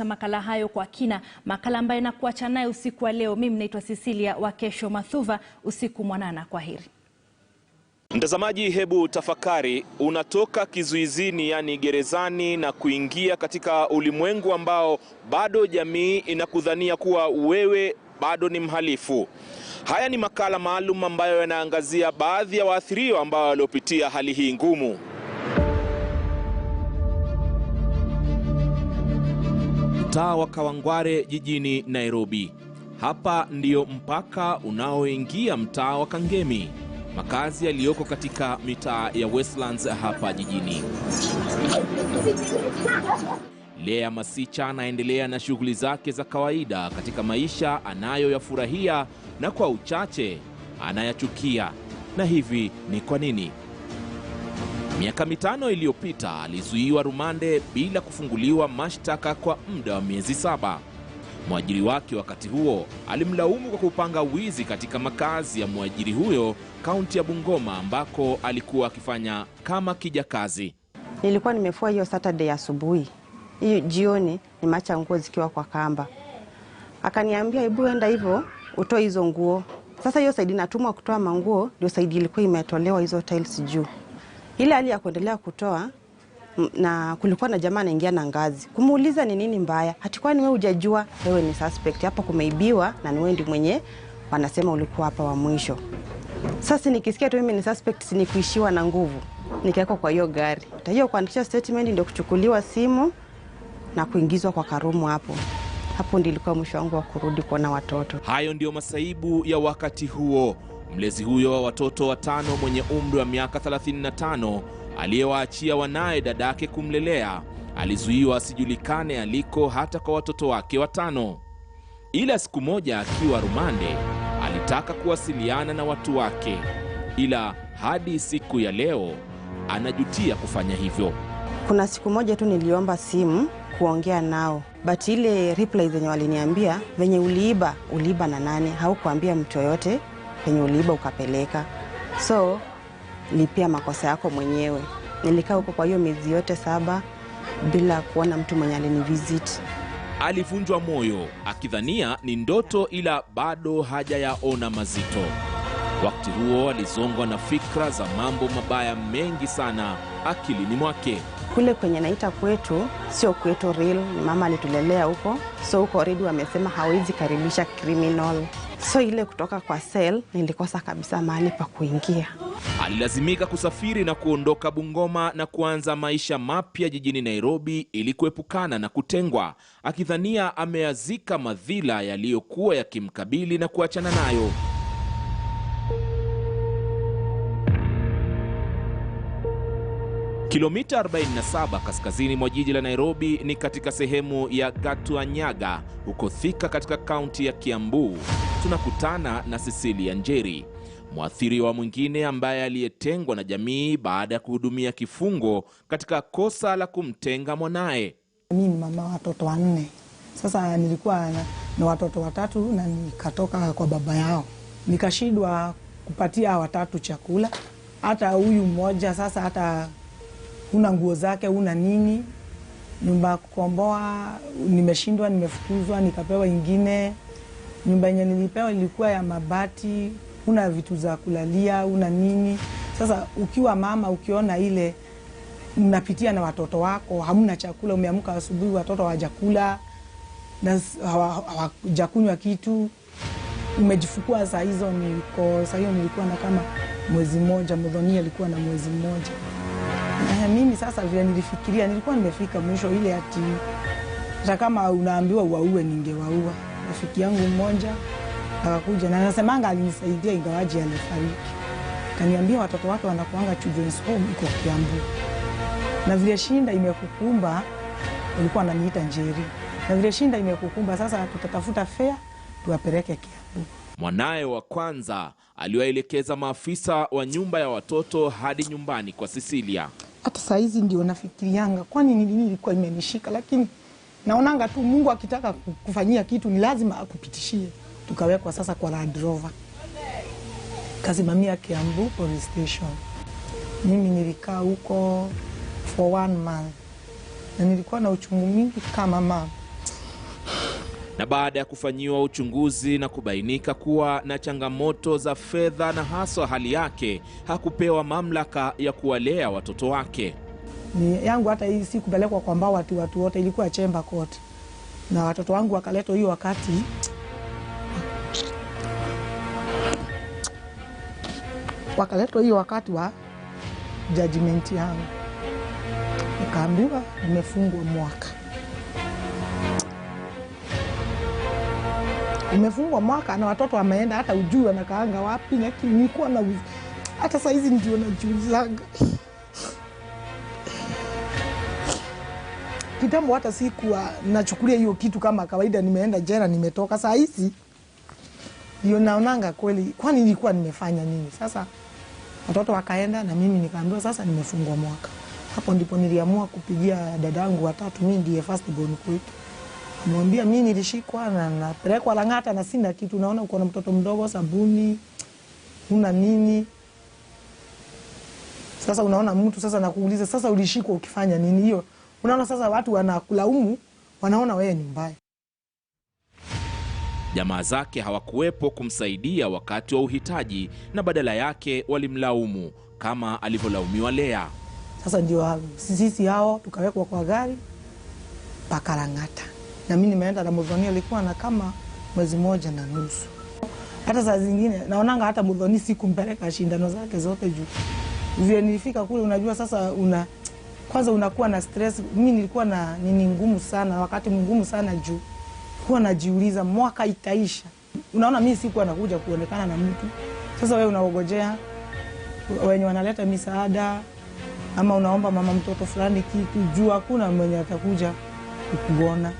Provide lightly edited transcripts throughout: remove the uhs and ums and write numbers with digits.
Makala hayo kwa kina, makala ambayo nakuacha naye usiku wa leo. Mimi naitwa Cecilia wa Kesho Mathuva. Usiku mwanana, kwaheri. Mtazamaji, hebu tafakari, unatoka kizuizini, yani gerezani, na kuingia katika ulimwengu ambao bado jamii inakudhania kuwa wewe bado ni mhalifu. Haya ni makala maalum ambayo yanaangazia baadhi ya waathiriwa ambao waliopitia hali hii ngumu. Mtaa wa Kawangware jijini Nairobi. Hapa ndio mpaka unaoingia mtaa wa Kangemi, makazi yaliyoko katika mitaa ya Westlands hapa jijini. Lea Masicha anaendelea na shughuli zake za kawaida katika maisha anayoyafurahia, na kwa uchache anayachukia. Na hivi ni kwa nini? Miaka 5 iliyopita alizuiwa rumande bila kufunguliwa mashtaka kwa muda wa miezi 7. Mwajiri wake wakati huo alimlaumu kwa kupanga wizi katika makazi ya mwajiri huyo kaunti ya Bungoma, ambako alikuwa akifanya kama kijakazi. Nilikuwa nimefua hiyo Saturday asubuhi. Hiyo jioni nimeacha nguo zikiwa kwa kamba. Akaniambia, "Hebu enda hivyo utoe hizo nguo." Sasa hiyo saidi natumwa kutoa manguo ndio saidi ilikuwa imetolewa hizo tiles juu. Ile hali ya kuendelea kutoa, na kulikuwa na jamaa anaingia na ngazi. Kumuuliza ni nini mbaya? Hatakuwa ni wewe hujajua, wewe ni suspect hapa, kumeibiwa na ni wewe ndiye mwenye wanasema ulikuwa hapa wa mwisho. Sasa nikisikia tu mimi ni suspect, si nikuishiwa na nguvu. Nikawekwa kwa hiyo gari. Hiyo kuandikisha statement ndio kuchukuliwa simu na kuingizwa kwa karumu hapo. Hapo ndio ilikuwa mwisho wangu wa kurudi kuona watoto. Hayo ndio masaibu ya wakati huo. Mlezi huyo wa watoto 5 mwenye umri wa miaka 35 aliyewaachia wanaye dadake kumlelea, alizuiwa asijulikane aliko hata kwa watoto wake 5. Ila siku moja akiwa rumande alitaka kuwasiliana na watu wake, ila hadi siku ya leo anajutia kufanya hivyo. Kuna siku moja tu niliomba simu kuongea nao, but ile reply zenye waliniambia, venye uliiba na nani, haukuambia mtu yoyote venye uliiba ukapeleka. So lipia makosa yako mwenyewe. Nilikaa huko kwa hiyo miezi yote 7 bila kuona mtu mwenye alinivisit. Alivunjwa moyo akidhania ni ndoto, ila bado hajayaona mazito. Wakati huo alizongwa na fikra za mambo mabaya mengi sana akilini mwake. Kule kwenye naita kwetu, sio kwetu real, mama alitulelea huko. So huko already wamesema hawezi karibisha criminal. So ile kutoka kwa cell nilikosa kabisa mahali pa kuingia. Alilazimika kusafiri na kuondoka Bungoma na kuanza maisha mapya jijini Nairobi ili kuepukana na kutengwa, akidhania ameazika madhila yaliyokuwa yakimkabili na kuachana nayo. Kilomita 47 kaskazini mwa jiji la Nairobi ni katika sehemu ya Gatuanyaga huko Thika katika kaunti ya Kiambu. Tunakutana na Cecilia Njeri, mwathiriwa mwingine ambaye aliyetengwa na jamii baada ya kuhudumia kifungo katika kosa la kumtenga mwanae. Mimi mama watoto 4. Sasa nilikuwa na watoto 3 na nikatoka kwa baba yao. Nikashindwa kupatia 3 chakula. Hata huyu mmoja sasa hata una nguo zake, una nini. Nyumba kukomboa nimeshindwa, nimefukuzwa, nikapewa ingine. Nyumba yenye nilipewa ilikuwa ya mabati, una vitu za kulalia, una nini. Sasa ukiwa mama, ukiona ile unapitia na watoto wako, hamna chakula, umeamka asubuhi watoto hawajakula na hawajakunywa kitu, umejifukua saa hizo nilikuwa na kama mwezi mmoja, Mdhonia alikuwa na mwezi mmoja. Mimi sasa vile nilifikiria, nilikuwa nimefika mwisho ile ati hata kama unaambiwa uwaue ningewaua. Rafiki yangu mmoja akakuja na anasemanga alinisaidia ingawaje alifariki. Kaniambia watoto wake wanakuanga children's home iko Kiambu. Na vile shinda imekukumba, ulikuwa ananiita Njeri. Na vile shinda imekukumba sasa tutatafuta fare tuwapeleke Kiambu. Mwanae wa kwanza aliwaelekeza maafisa wa nyumba ya watoto hadi nyumbani kwa Cecilia. Hata saa hizi ndio nafikirianga kwani nini ilikuwa imenishika, lakini naonanga tu Mungu akitaka kufanyia kitu ni lazima akupitishie. Tukawekwa sasa kwa Land Rover. Kasimamia Kiambu police station. Mimi nilikaa huko for 1 month. Na nilikuwa na uchungu mingi kama mama. Na baada ya kufanyiwa uchunguzi na kubainika kuwa na changamoto za fedha na haswa hali yake, hakupewa mamlaka ya kuwalea watoto wake. Ni yangu hata hii si kupelekwa kwa mbao watu wote, ilikuwa chamber court. Na watoto wangu wakaletwa hiyo wakati wa judgment yangu. Nikaambiwa nimefungwa mwaka. Nimefungwa mwaka na watoto wameenda hata ujui wanakaanga wapi, lakini nilikuwa na hata saa hizi ndio najiulizaga. Kitambo hata sikuwa nachukulia hiyo kitu kama kawaida, nimeenda jela nimetoka. Saa hizi ndio naonanga kweli kwani nilikuwa nimefanya nini. Sasa watoto wakaenda na mimi nikaambiwa sasa nimefungwa mwaka. Hapo ndipo niliamua kupigia dadangu watatu, mimi ndiye first born kwetu. Mwambia mimi nilishikwa na napelekwa Lang'ata na sina kitu, naona uko na mtoto mdogo, sabuni una nini. Sasa unaona mtu sasa nakuuliza sasa ulishikwa ukifanya nini? Hiyo unaona sasa watu wanakulaumu, wanaona wewe ni mbaya. Jamaa zake hawakuwepo kumsaidia wakati wa uhitaji na badala yake walimlaumu kama alivyolaumiwa Lea. Sasa ndio sisi hao tukawekwa kwa gari mpaka Lang'ata. Na mimi nimeenda na Mudhoni alikuwa na kama mwezi moja na nusu. Hata saa zingine naonanga hata Mudhoni sikumpeleka shindano zake zote juu. Vile nilifika kule unajua sasa kwanza unakuwa na stress. Mimi nilikuwa na nini ngumu sana, wakati mgumu sana juu. Kwa najiuliza mwaka itaisha. Unaona mimi sikuwa nakuja kuonekana na mtu. Sasa wewe unaogojea wenye wanaleta misaada ama unaomba mama mtoto fulani kitu juu hakuna mwenye atakuja kukuona.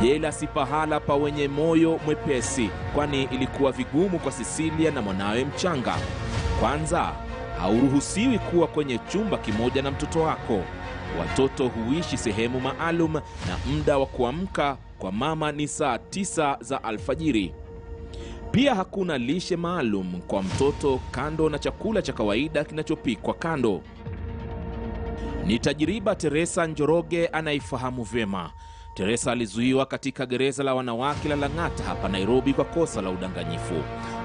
Jela si pahala pa wenye moyo mwepesi, kwani ilikuwa vigumu kwa Cecilia na mwanawe mchanga. Kwanza, hauruhusiwi kuwa kwenye chumba kimoja na mtoto wako. Watoto huishi sehemu maalum na muda wa kuamka kwa mama ni saa 9 za alfajiri. Pia hakuna lishe maalum kwa mtoto kando na chakula cha kawaida kinachopikwa kando. Ni tajiriba Teresa Njoroge anaifahamu vyema. Teresa alizuiwa katika gereza la wanawake la Lang'ata hapa Nairobi kwa kosa la udanganyifu.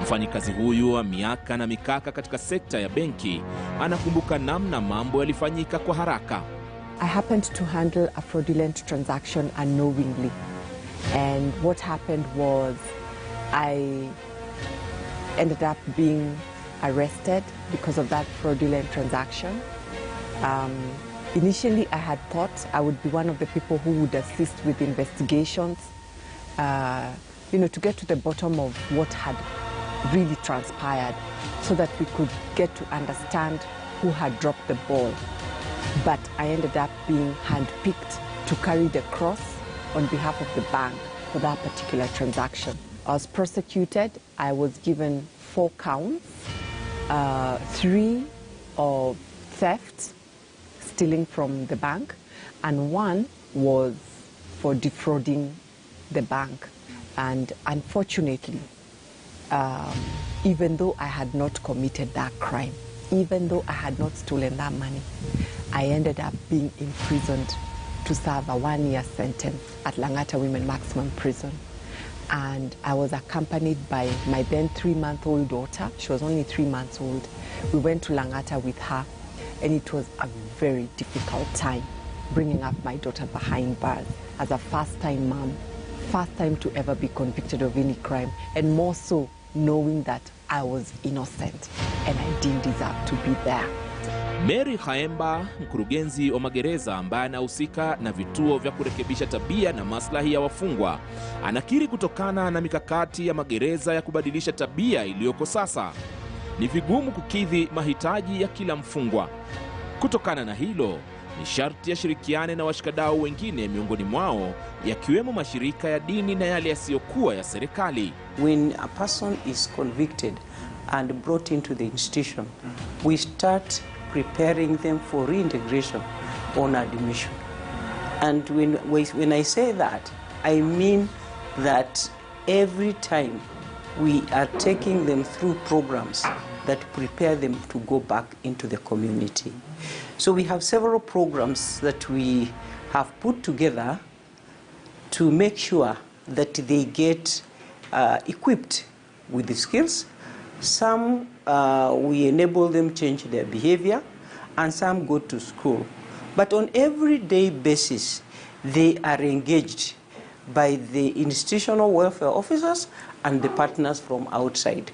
Mfanyikazi huyu wa miaka na mikaka katika sekta ya benki anakumbuka namna mambo yalifanyika kwa haraka. I happened to handle a fraudulent transaction unknowingly. And what happened was I ended up being arrested because of that fraudulent transaction. Initially, I had thought I would be one of the people who would assist with investigations, to get to the bottom of what had really transpired so that we could get to understand who had dropped the ball. But I ended up being handpicked to carry the cross on behalf of the bank for that particular transaction. I was prosecuted. I was given 4 counts, 3 of theft, stealing from the bank, and 1 was for defrauding the bank. And unfortunately, even though I had not committed that crime, even though I had not stolen that money, I ended up being imprisoned to serve a 1-year sentence at Lang'ata Women Maximum Prison. And I was accompanied by my then 3-month-old daughter. She was only 3 months old. We went to Lang'ata with her, and it was a very difficult time bringing up my daughter behind bars as a first-time mom, first time to ever be convicted of any crime, and more so knowing that I was innocent and I didn't deserve to be there. Mary Khaemba, mkurugenzi wa magereza ambaye anahusika na vituo vya kurekebisha tabia na maslahi ya wafungwa, anakiri kutokana na mikakati ya magereza ya kubadilisha tabia iliyoko sasa, ni vigumu kukidhi mahitaji ya kila mfungwa. Kutokana na hilo, ni sharti yashirikiane na washikadau wengine, miongoni mwao yakiwemo mashirika ya dini na yale yasiyokuwa ya serikali. When a person is convicted and brought into the institution, we start preparing them for reintegration on admission. And when I say that, I mean that every time we are taking them through programs that prepare them to go back into the community. So we have several programs that we have put together to make sure that they get equipped with the skills. Some we enable them change their behavior, and some go to school. But on everyday basis, they are engaged by the institutional welfare officers and the partners from outside.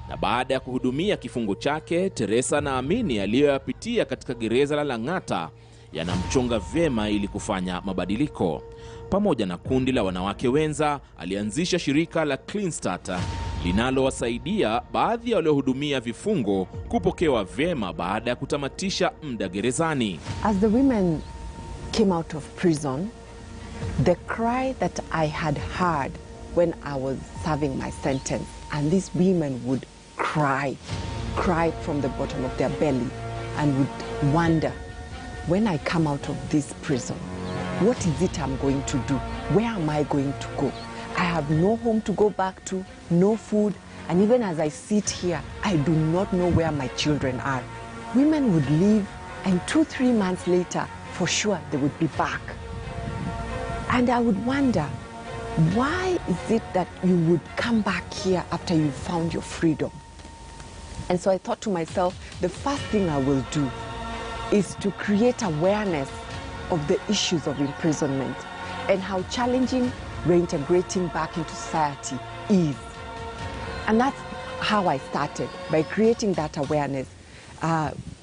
Na baada ya kuhudumia kifungo chake, Teresa anaamini aliyoyapitia katika gereza la Lang'ata yanamchonga vyema ili kufanya mabadiliko. Pamoja na kundi la wanawake wenza, alianzisha shirika la Clean Start linalowasaidia baadhi ya waliohudumia vifungo kupokewa vyema baada ya kutamatisha muda gerezani. As the women came out of prison, the cry that I had heard when I was serving my sentence, and these women would cry from the bottom of their belly and would wonder, when I come out of this prison, what is it I'm going to do? Where am I going to go? I have no home to go back to, no food, and even as I sit here, I do not know where my children are. Women would leave, and 2-3 months later, for sure, they would be back. And I would wonder, why is it that you would come back here after you found your freedom? And so I thought to myself, the first thing I will do is to create awareness of the issues of imprisonment and how challenging reintegrating back into society is. And that's how I started, by creating that awareness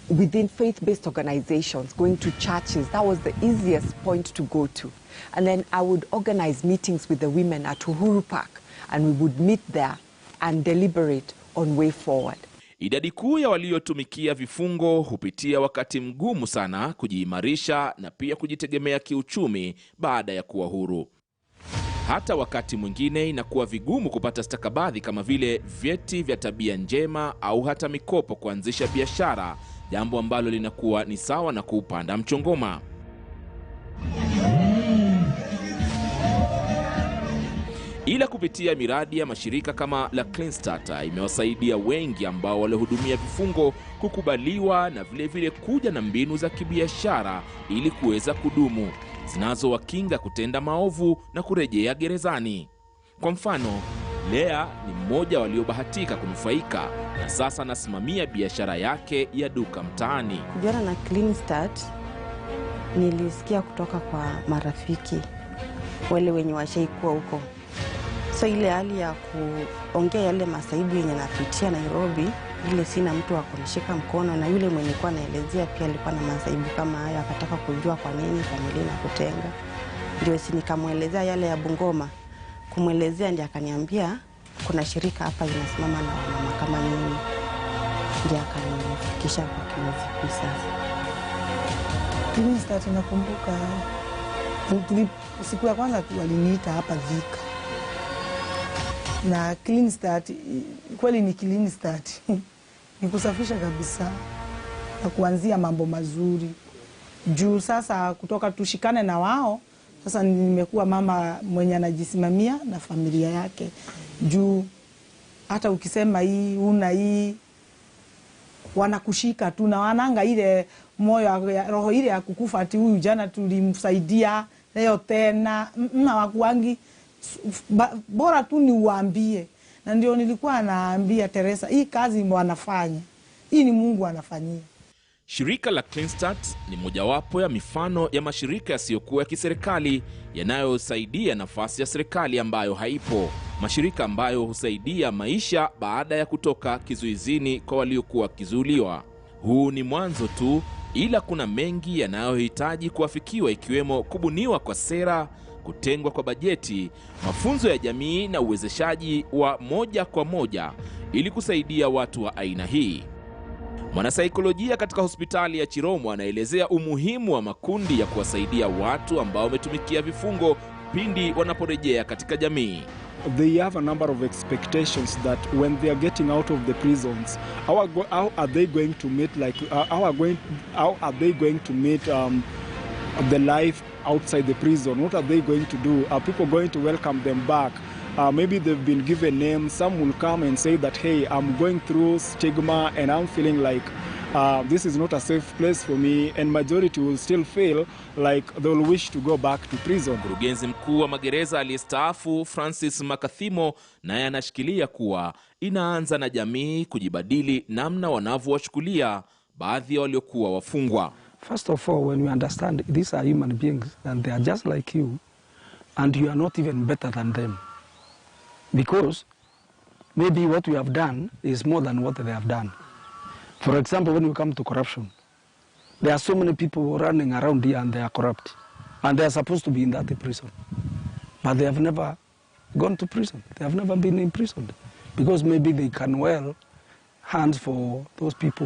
within faith-based organizations, going to churches. That was the easiest point to go to. And then I would organize meetings with the women at Uhuru Park, and we would meet there and deliberate on way forward. Idadi kuu ya waliotumikia vifungo hupitia wakati mgumu sana kujiimarisha na pia kujitegemea kiuchumi baada ya kuwa huru. Hata wakati mwingine inakuwa vigumu kupata stakabadhi kama vile vyeti vya tabia njema au hata mikopo kuanzisha biashara, jambo ambalo linakuwa ni sawa na kuupanda mchongoma. Ila kupitia miradi ya mashirika kama la Clean Start imewasaidia wengi ambao walihudumia vifungo kukubaliwa na vile vile kuja na mbinu za kibiashara ili kuweza kudumu, zinazowakinga kutenda maovu na kurejea gerezani. Kwa mfano, Lea ni mmoja waliobahatika kunufaika na sasa anasimamia biashara yake ya duka mtaani. Kujiona na Clean Start nilisikia kutoka kwa marafiki wale wenye washaikuwa huko. So ile hali ya kuongea yale masaibu yenye napitia Nairobi, ile sina mtu wa kunishika mkono, na yule mwenye kwa naelezea pia alikuwa na masaibu kama hayo, akataka kujua kwa nini familia inakutenga. Ndio nikamwelezea yale ya Bungoma. Kumwelezea ndiye akaniambia kuna shirika hapa linasimama na wamama kama mimi. Ndiye akanifikisha kwa kifupi sasa. Clean Start nakumbuka siku ya kwanza tu waliniita hapa Vika. Na Clean Start, kweli ni Clean Start. Ni kusafisha kabisa na kuanzia mambo mazuri. Juu sasa kutoka tushikane na wao, sasa nimekuwa mama mwenye anajisimamia na familia yake. Juu hata ukisema hii, una hii, wanakushika tu na wananga ile moyo, roho ile ya kukufa ati huyu jana tulimsaidia, leo tena, wakuangi. Bora tu ni uambie. Na ndio nilikuwa naambia Teresa, hii kazi wanafanya, hii ni Mungu anafanyia. Shirika la Clean Start ni mojawapo ya mifano ya mashirika yasiyokuwa ya kiserikali yanayosaidia nafasi ya serikali ambayo haipo. Mashirika ambayo husaidia maisha baada ya kutoka kizuizini kwa waliokuwa kizuiliwa. Huu ni mwanzo tu, ila kuna mengi yanayohitaji kuafikiwa, ikiwemo kubuniwa kwa sera, kutengwa kwa bajeti, mafunzo ya jamii na uwezeshaji wa moja kwa moja ili kusaidia watu wa aina hii. Mwanasaikolojia katika hospitali ya Chiromo anaelezea umuhimu wa makundi ya kuwasaidia watu ambao wametumikia vifungo pindi wanaporejea katika jamii. They have a number of expectations that when they are getting out of the prisons, how are they going to meet how are they going to meet the life outside the prison? What are they going to do? Are people going to welcome them back? Maybe they've been given names. Some will come and say that, hey, I'm going through stigma and I'm feeling like this is not a safe place for me, and majority will still feel like they will wish to go back to prison. Mkurugenzi mkuu wa magereza aliyestaafu Francis Makathimo naye anashikilia kuwa inaanza na jamii kujibadili namna wanavyowachukulia baadhi ya waliokuwa wafungwa. First of all, when we understand these are human beings and they are just like you, and you are not even better than them, because maybe what we have done is more than what they have done. For example, when we come to corruption, there are so many people running around here and they are corrupt, and they are supposed to be in that prison, but they have never gone to prison. They have never been imprisoned, because maybe they can well hands for those people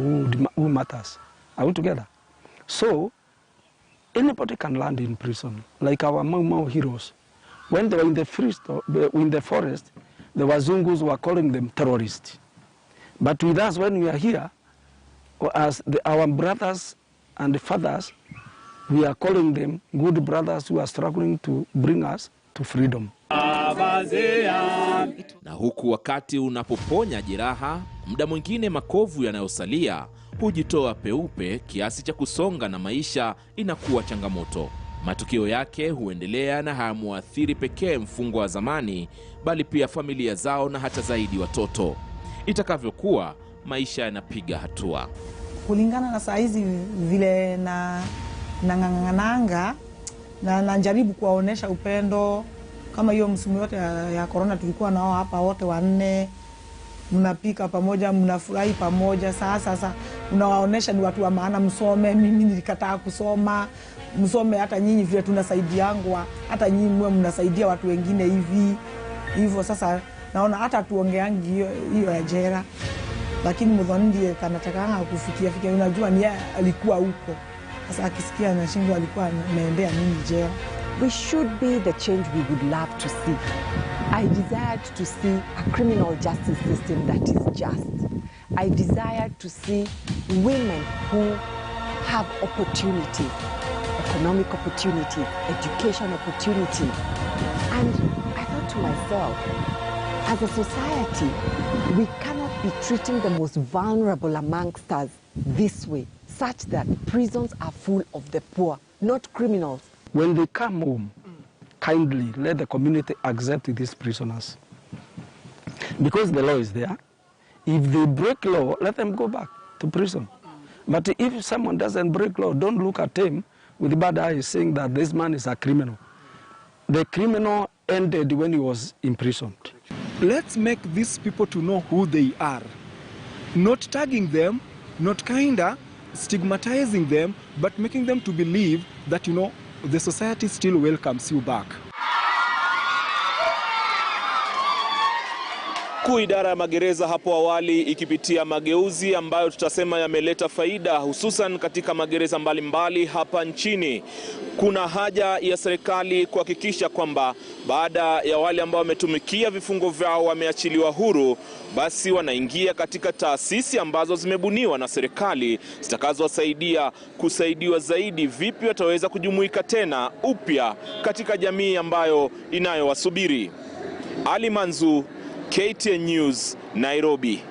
who matters altogether. So anybody can land in prison, like our Mau heroes. When they were in the forest, the Wazungus were calling them terrorists. But with us, when we are here, as our brothers and fathers, we are calling them good brothers who are struggling to bring us to freedom. Na huku wakati unapoponya jeraha, muda mwingine makovu yanayosalia hujitoa peupe kiasi cha kusonga na maisha inakuwa changamoto. Matukio yake huendelea na hayamuathiri pekee mfungwa wa zamani, bali pia familia zao na hata zaidi watoto. Itakavyokuwa, maisha yanapiga hatua. Kulingana na saa hizi vile nang'ang'ananga na najaribu kuwaonesha upendo. Kama hiyo msimu yote ya corona tulikuwa nao hapa wote wanne, mnapika pamoja, mnafurahi pamoja. Sasa unawaonesha ni watu wa maana, msome. Mimi nilikataa kusoma, msome hata nyinyi vile tunasaidiangwa, hata nyinyi mwe mnasaidia watu wengine hivi hivyo. Sasa naona hata tuongeangi hiyo ya jera, lakini mudhoni ndiye kanatakanga kufikia. Unajua ni alikuwa huko, sasa akisikia anashindwa alikuwa anaendea nini jera. We should be the change we would love to see. I desired to see a criminal justice system that is just. I desired to see women who have opportunities, economic opportunities, education opportunities. And I thought to myself, as a society, we cannot be treating the most vulnerable amongst us this way, such that prisons are full of the poor, not criminals. When they come home, kindly let the community accept these prisoners, because the law is there. If they break law, let them go back to prison. But if someone doesn't break law, don't look at him with bad eyes saying that this man is a criminal. The criminal ended when he was imprisoned. Let's make these people to know who they are, not tagging them, not kinda stigmatizing them, but making them to believe that, you know, the society still welcomes you back. Kuu idara ya magereza hapo awali ikipitia mageuzi ambayo tutasema yameleta faida hususan katika magereza mbalimbali hapa nchini. Kuna haja ya serikali kuhakikisha kwamba baada ya wale ambao wametumikia vifungo vyao wameachiliwa huru, basi wanaingia katika taasisi ambazo zimebuniwa na serikali zitakazowasaidia kusaidiwa zaidi vipi wataweza kujumuika tena upya katika jamii ambayo inayowasubiri. Ali Manzu, KTN News, Nairobi.